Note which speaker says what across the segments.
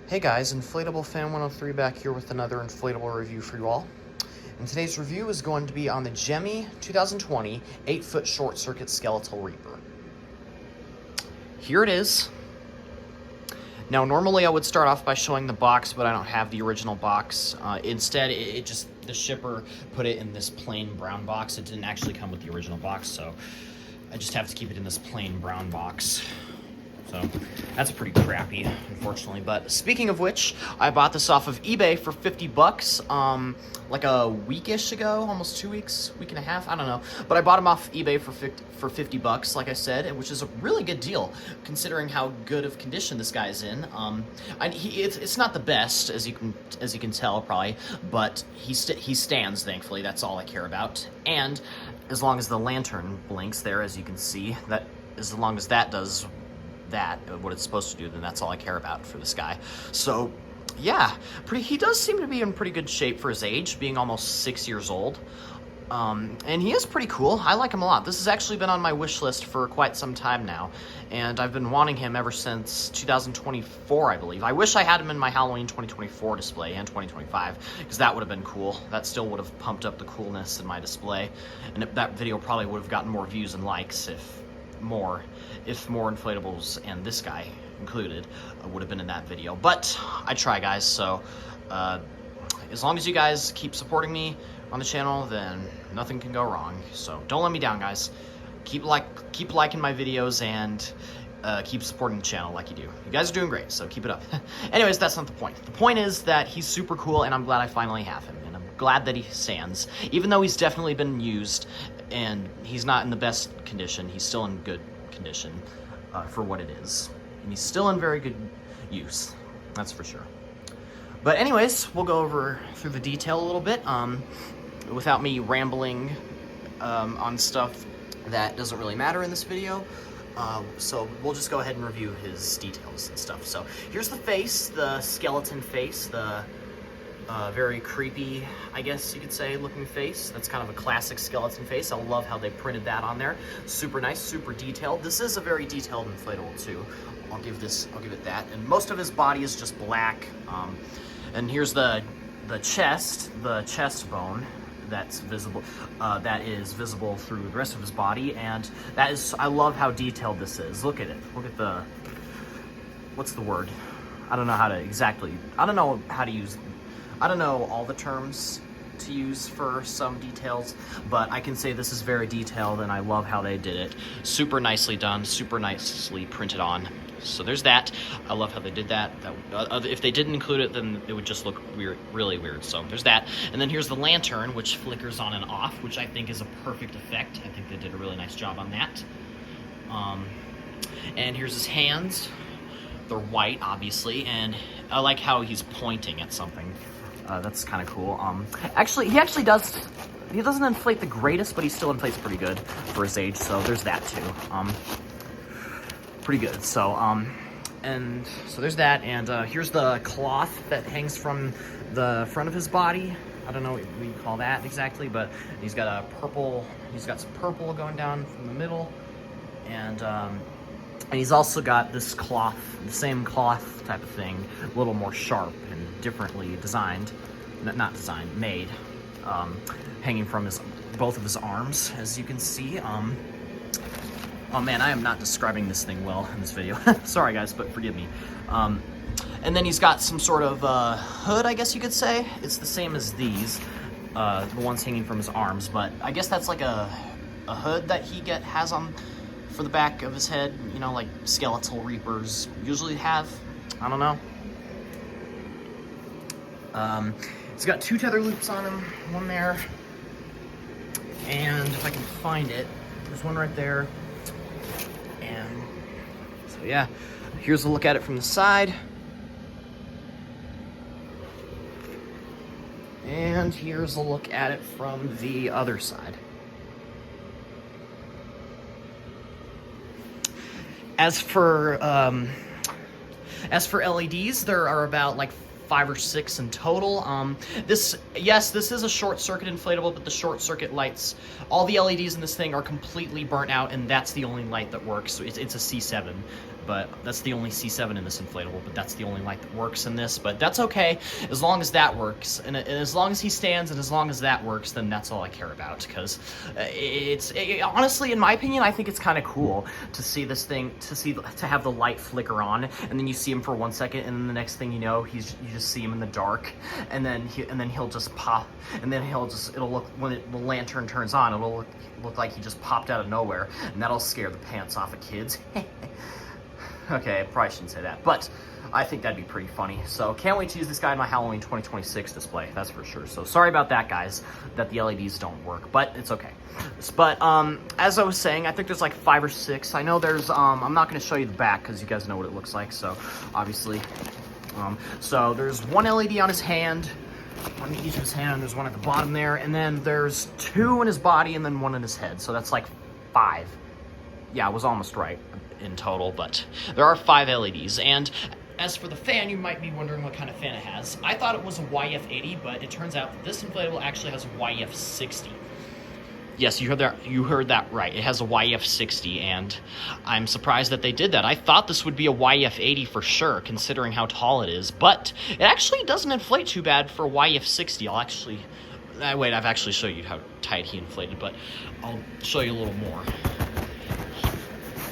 Speaker 1: Hey guys, Inflatable Fan 103 back here with another inflatable review for you all. And today's review is going to be on the Gemmy 2020 8-foot short circuit Skeletal Reaper. Here it is. Now normally I would start off by showing the box, but I don't have the original box. Instead, the shipper put it in this plain brown box. It didn't actually come with the original box, so I just have to keep it in this plain brown box. So that's pretty crappy, unfortunately. But speaking of which, I bought this off of eBay for 50 bucks, like a weekish ago, almost 2 weeks, week and a half, I don't know. But I bought them off eBay for 50 bucks, like I said, which is a really good deal, considering how good of condition this guy's in. It's not the best, as you can tell, probably, but he stands, thankfully. That's all I care about. And as long as the lantern blinks there, as you can see, as long as that does what it's supposed to do, then that's all I care about for this guy. So yeah, he does seem to be in pretty good shape for his age, being almost 6 years old. And he is pretty cool. I like him a lot. This has actually been on my wish list for quite some time now, and I've been wanting him ever since 2024, I believe. I wish I had him in my Halloween 2024 display and 2025, because that would have been cool. That still would have pumped up the coolness in my display, and that video probably would have gotten more views and likes if more inflatables and this guy included would have been in that video. But I try, guys, so as long as you guys keep supporting me on the channel, then nothing can go wrong. So don't let me down, guys. Keep liking my videos and keep supporting the channel like you do. You guys are doing great, so keep it up. Anyways, that's not the point. The point is that he's super cool, and I'm glad I finally have him, and I'm glad that he stands. Even though he's definitely been used and he's not in the best condition, he's still in good condition for what it is. And he's still in very good use, that's for sure. But anyways, we'll go over through the detail a little bit without me rambling on stuff that doesn't really matter in this video. So we'll just go ahead and review his details and stuff. So here's the face, the skeleton face, the very creepy, I guess you could say, looking face. That's kind of a classic skeleton face. I love how they printed that on there. Super nice, super detailed. This is a very detailed inflatable too. I'll give it that. And most of his body is just black. And here's the chest bone that's visible. That is visible through the rest of his body, and I love how detailed this is. Look at it. Look at the, what's the word? I don't know how to use. I don't know all the terms to use for some details, but I can say this is very detailed, and I love how they did it. Super nicely done, super nicely printed on. So there's that. I love how they did that. If they didn't include it, then it would just look weird, really weird. So there's that. And then here's the lantern, which flickers on and off, which I think is a perfect effect. I think they did a really nice job on that. And here's his hands. They're white, obviously, and I like how he's pointing at something. That's kind of cool. He doesn't inflate the greatest, but he still inflates pretty good for his age, so there's that too. Pretty good. So, and so there's that, and here's the cloth that hangs from the front of his body. I don't know what we call that exactly, but he's got some purple going down from the middle, and he's also got this cloth, the same cloth type of thing, a little more sharp and differently designed, made, hanging from both of his arms, as you can see. Oh man, I am not describing this thing well in this video. Sorry guys, but forgive me. And then he's got some sort of hood, I guess you could say. It's the same as these, the ones hanging from his arms, but I guess that's like a hood that he has on for the back of his head, you know, like skeletal reapers usually have. I don't know. It's got 2 tether loops on him, one there, and if I can find it, there's one right there. And so yeah, here's a look at it from the side. And here's a look at it from the other side. As for LEDs, there are about like 5 or 6 in total. This is a short circuit inflatable, but the short circuit lights, all the LEDs in this thing are completely burnt out, and that's the only light that works. So it's a C7 but that's the only C7 in this inflatable, but that's the only light that works in this, but that's okay, as long as that works, and as long as he stands, and as long as that works, then that's all I care about, because honestly, in my opinion, I think it's kind of cool to see this thing, to have the light flicker on, and then you see him for 1 second, and then the next thing you know, you just see him in the dark, and then he'll just pop, and then it'll look, when the lantern turns on, it'll look like he just popped out of nowhere, and that'll scare the pants off of kids. Okay, I probably shouldn't say that, but I think that'd be pretty funny. So can't wait to use this guy in my Halloween 2026 display, that's for sure. So sorry about that, guys, that the LEDs don't work, but it's okay. But as I was saying, I think there's like 5 or 6. I know there's, I'm not going to show you the back because you guys know what it looks like, so obviously. So there's 1 LED on his hand, on each of his hand, there's 1 at the bottom there, and then there's 2 in his body and then 1 in his head, so that's like 5. Yeah, I was almost right in total, but there are 5 LEDs. And as for the fan, you might be wondering what kind of fan it has. I thought it was a YF80, but it turns out that this inflatable actually has a YF60. Yes, you heard that right. It has a YF60, and I'm surprised that they did that. I thought this would be a YF80 for sure, considering how tall it is, but it actually doesn't inflate too bad for a YF60. Wait, I've actually showed you how tight he inflated, but I'll show you a little more.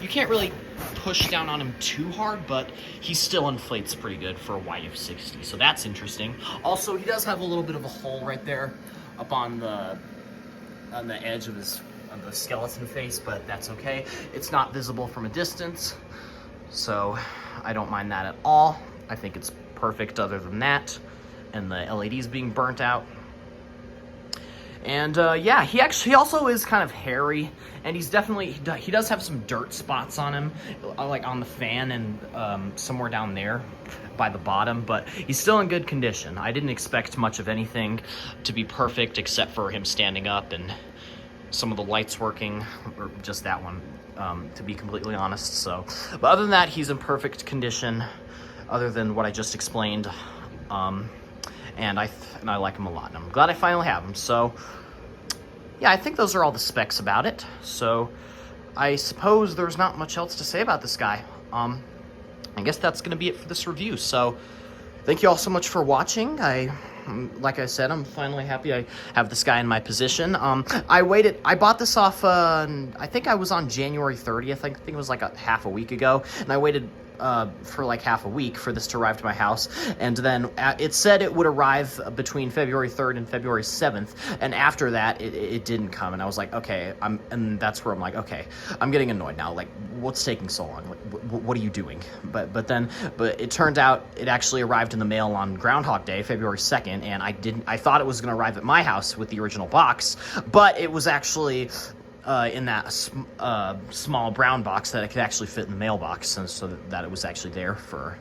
Speaker 1: You can't really push down on him too hard, but he still inflates pretty good for a YF60, so that's interesting. Also, he does have a little bit of a hole right there up on the edge of the skeleton face, but that's okay. It's not visible from a distance, so I don't mind that at all. I think it's perfect other than that, and the LEDs being burnt out. And yeah, he also is kind of hairy, and he does have some dirt spots on him, like on the fan and somewhere down there by the bottom, but he's still in good condition. I didn't expect much of anything to be perfect except for him standing up and some of the lights working, or just that one, to be completely honest. So, but other than that, he's in perfect condition, other than what I just explained. And I like him a lot, and I'm glad I finally have him. So yeah, I think those are all the specs about it. So I suppose there's not much else to say about this guy. I guess that's going to be it for this review. So thank you all so much for watching. Like I said, I'm finally happy I have this guy in my position. I bought this off, I think I was on January 30th. I think it was like half a week ago, and I waited for like half a week for this to arrive to my house, and then it said it would arrive between February 3rd and February 7th, and after that it didn't come, and I was like, okay, and that's where I'm like, okay, I'm getting annoyed now, like, what's taking so long, like, what are you doing? But it turned out it actually arrived in the mail on Groundhog Day, February 2nd, and I thought it was going to arrive at my house with the original box, but it was actually in that small brown box that it could actually fit in the mailbox, and so that it was actually there for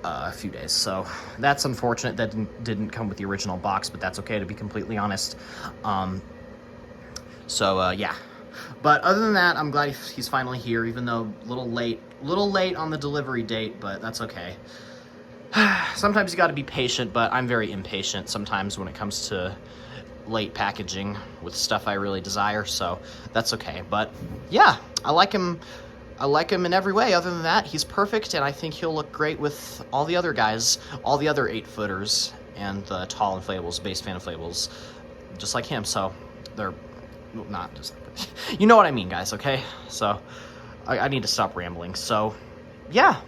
Speaker 1: a few days. So that's unfortunate that didn't come with the original box, but that's okay, to be completely honest. Yeah. But other than that, I'm glad he's finally here, even though a little late on the delivery date, but that's okay. Sometimes you got to be patient, but I'm very impatient sometimes when it comes to late packaging with stuff I really desire, so that's okay. But yeah, I like him in every way. Other than that, he's perfect, and I think he'll look great with all the other guys, all the other 8-footers and the tall inflatables, base fan inflatables, just like him. So they're not just, you know what I mean, guys, okay? So I need to stop rambling. So yeah,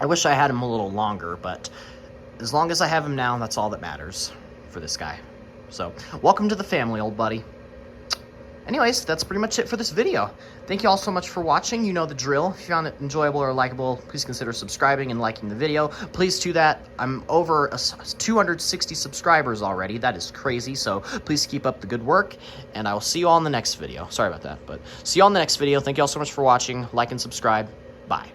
Speaker 1: I wish I had him a little longer, but as long as I have him now, that's all that matters for this guy. So, welcome to the family, old buddy. Anyways, that's pretty much it for this video. Thank you all so much for watching. You know the drill. If you found it enjoyable or likable, please consider subscribing and liking the video. Please do that. I'm over 260 subscribers already. That is crazy, so please keep up the good work, and I will see you all in the next video. Sorry about that, but see you all in the next video. Thank you all so much for watching. Like and subscribe. Bye.